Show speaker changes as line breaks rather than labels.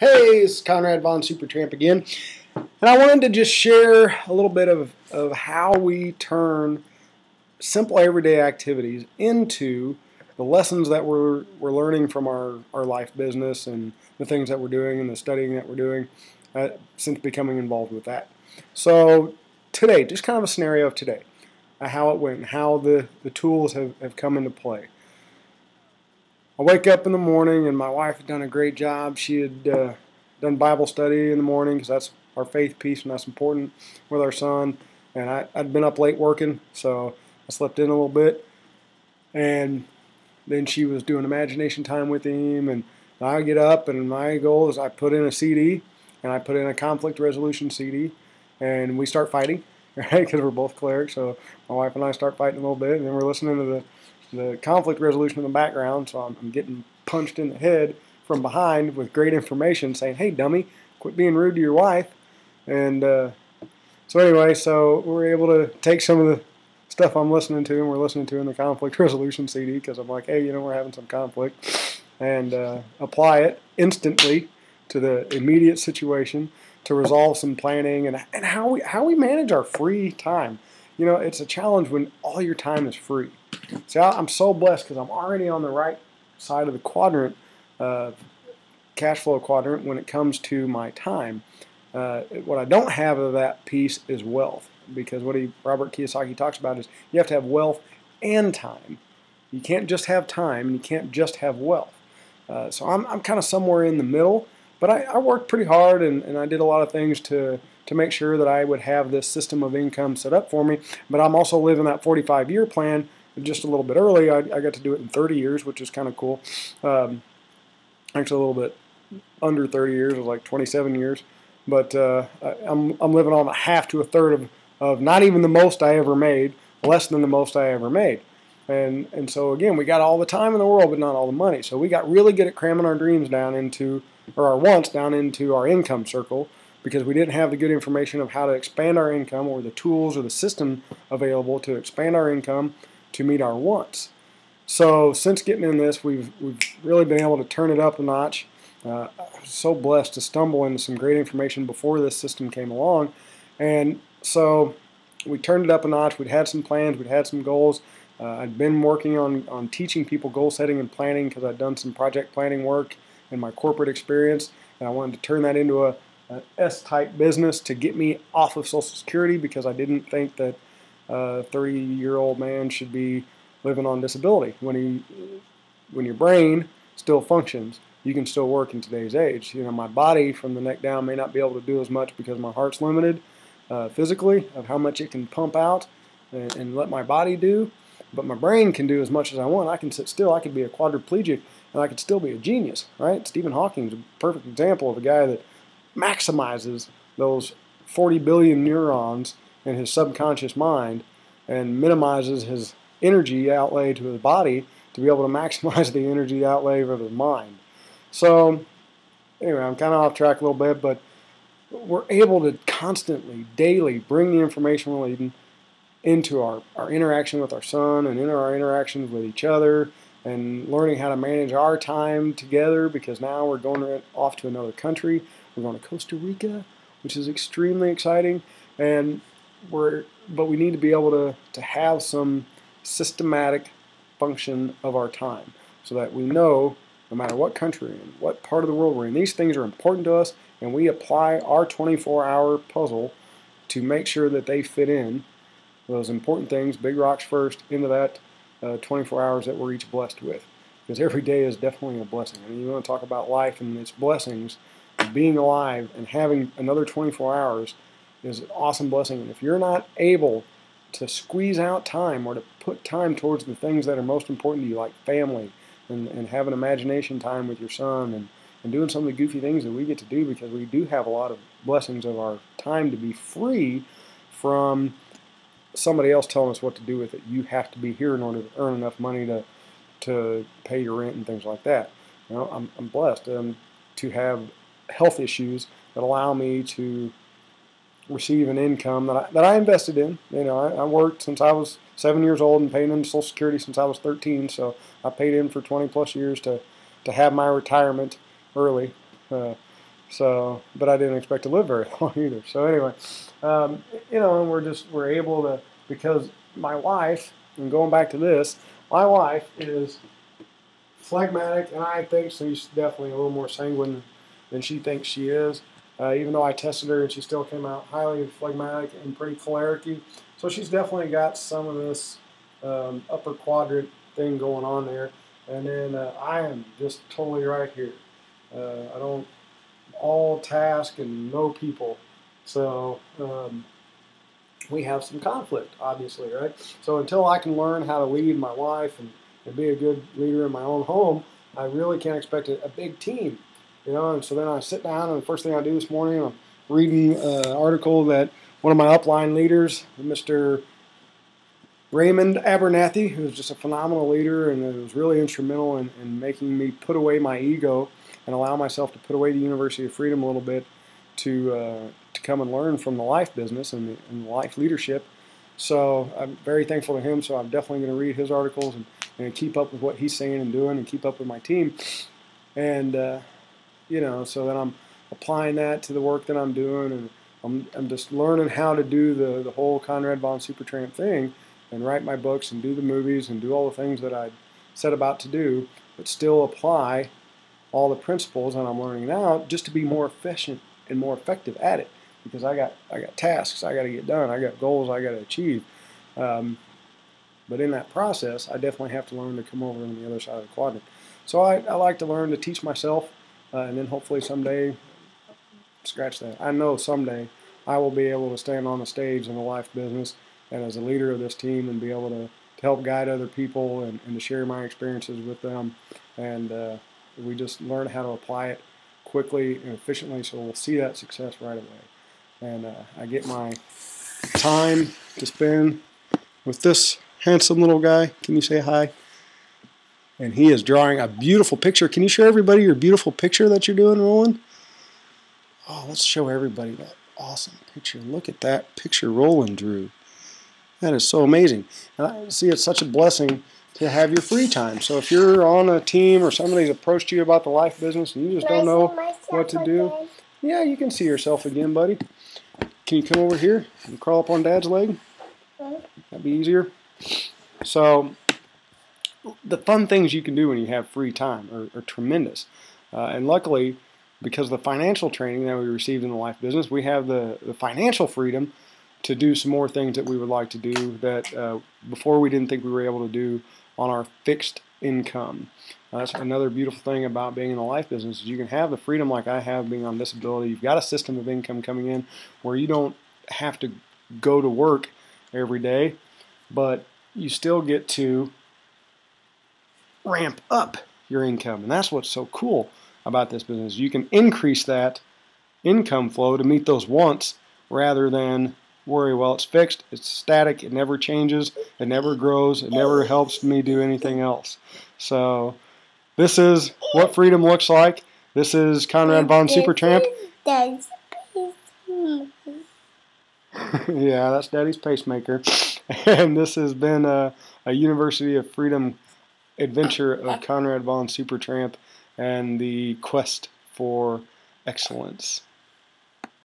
Hey, it's Conrad von Supertramp again, and I wanted to just share a little bit of how we turn simple everyday activities into the lessons that we're learning from our life business and the things that we're doing and the studying that we're doing since becoming involved with that. So today, just kind of a scenario of today, how it went, and how the tools have come into play. I wake up in the morning, and my wife had done a great job. She had done Bible study in the morning because that's our faith piece, and that's important with our son. And I'd been up late working, so I slept in a little bit. And then she was doing imagination time with him, and I get up, and my goal is I put in a CD, and I put in a conflict resolution CD, and we start fighting, right? Because we're both clerics, so my wife and I start fighting a little bit, and then we're listening to the conflict resolution in the background, so I'm getting punched in the head from behind with great information saying, hey, dummy, quit being rude to your wife. And so anyway, so we're able to take some of the stuff I'm listening to, and we're listening to in the conflict resolution CD, because I'm like, hey, we're having some conflict, and apply it instantly to the immediate situation to resolve some planning and how we manage our free time. It's a challenge when all your time is free. See, I'm so blessed because I'm already on the right side of the quadrant, cash flow quadrant, when it comes to my time. What I don't have of that piece is wealth, because what Robert Kiyosaki talks about is you have to have wealth and time. You can't just have time, and you can't just have wealth. So I'm kind of somewhere in the middle, but I worked pretty hard, and I did a lot of things to make sure that I would have this system of income set up for me. But I'm also living that 45-year plan just a little bit early. I got to do it in 30 years, which is kind of cool. Actually, a little bit under 30 years. It was like 27 years. But I'm living on a half to a third of not even the most I ever made, less than the most I ever made. And so, again, we got all the time in the world, but not all the money. So we got really good at cramming our dreams down into, or our wants down into our income circle, because we didn't have the good information of how to expand our income, or the tools or the system available to expand our income to meet our wants. So since getting in this, we've really been able to turn it up a notch. I was so blessed to stumble into some great information before this system came along. And so we turned it up a notch. We'd had some plans. We'd had some goals. I'd been working on teaching people goal setting and planning, because I'd done some project planning work in my corporate experience. And I wanted to turn that into an S-type business to get me off of Social Security, because I didn't think that a 30-year-old man should be living on disability. When your brain still functions, you can still work in today's age. My body from the neck down may not be able to do as much because my heart's limited physically of how much it can pump out and let my body do, but my brain can do as much as I want. I can sit still. I could be a quadriplegic, and I could still be a genius, right? Stephen Hawking's a perfect example of a guy that maximizes those 40 billion neurons in his subconscious mind and minimizes his energy outlay to his body to be able to maximize the energy outlay of his mind. So anyway, I'm kind of off track a little bit, but we're able to constantly, daily bring the information we're leading into our interaction with our son, and into our interactions with each other, and learning how to manage our time together, because now we're going off to another country. We're going to Costa Rica, which is extremely exciting, but we need to be able to have some systematic function of our time, so that we know, no matter what country we're in, what part of the world we're in, these things are important to us, and we apply our 24-hour puzzle to make sure that they fit in those important things, big rocks first, into that 24 hours that we're each blessed with. Because every day is definitely a blessing. I mean, you want to talk about life and its blessings, being alive and having another 24 hours is an awesome blessing. And if you're not able to squeeze out time, or to put time towards the things that are most important to you, like family, and having imagination time with your son, and doing some of the goofy things that we get to do, because we do have a lot of blessings of our time to be free from somebody else telling us what to do with it. You have to be here in order to earn enough money to pay your rent and things like that. I'm blessed to have health issues that allow me to receive an income that I invested in. I worked since I was 7 years old and paid into Social Security since I was 13. So I paid in for 20 plus years to have my retirement early. So, but I didn't expect to live very long either. So anyway, you know, and we're able to, because my wife, and going back to this, my wife is phlegmatic, and I think she's definitely a little more sanguine than she thinks she is. Even though I tested her and she still came out highly phlegmatic and pretty choleric-y. So she's definitely got some of this upper quadrant thing going on there. And then I am just totally right here. I don't all task and no people. So we have some conflict, obviously, right? So until I can learn how to lead my wife and be a good leader in my own home, I really can't expect a big team, you know. And so then I sit down, and the first thing I do this morning, I'm reading an article that one of my upline leaders, Mr. Raymond Abernathy, who's just a phenomenal leader and was really instrumental in making me put away my ego and allow myself to put away the University of Freedom a little bit to come and learn from the life business and the life leadership. So I'm very thankful to him. So I'm definitely going to read his articles and keep up with what he's saying and doing and keep up with my team. And, you know, so then I'm applying that to the work that I'm doing, and I'm just learning how to do the whole Conrad von Supertramp thing and write my books and do the movies and do all the things that I set about to do, but still apply all the principles that I'm learning now just to be more efficient and more effective at it, because I got tasks I got to get done, I got goals I got to achieve. But in that process, I definitely have to learn to come over on the other side of the quadrant. So I like to learn to teach myself, and then hopefully someday, scratch that, I know someday I will be able to stand on the stage in the life business and as a leader of this team and be able to help guide other people and to share my experiences with them. And we just learn how to apply it quickly and efficiently, so we'll see that success right away. And I get my time to spend with this handsome little guy. Can you say hi? And he is drawing a beautiful picture. Can you show everybody your beautiful picture that you're doing, Roland? Oh, let's show everybody that awesome picture. Look at that picture Roland drew. That is so amazing. And I see it's such a blessing to have your free time. So if you're on a team or somebody's approached you about the life business and you just don't know what to do, yeah, you can see yourself again, buddy. Can you come over here and crawl up on Dad's leg? That'd be easier. So the fun things you can do when you have free time are tremendous. And luckily, because of the financial training that we received in the life business, we have the financial freedom to do some more things that we would like to do that before we didn't think we were able to do on our fixed income. That's another beautiful thing about being in the life business, is you can have the freedom like I have being on disability. You've got a system of income coming in where you don't have to go to work every day, but you still get to ramp up your income. And that's what's so cool about this business. You can increase that income flow to meet those wants rather than worry, well, it's fixed, it's static, it never changes, it never grows, it never helps me do anything else. So this is what freedom looks like. This is Conrad von Supertramp. Yeah, that's Daddy's pacemaker. And this has been a University of Freedom adventure of Conrad von Supertramp and the quest for excellence.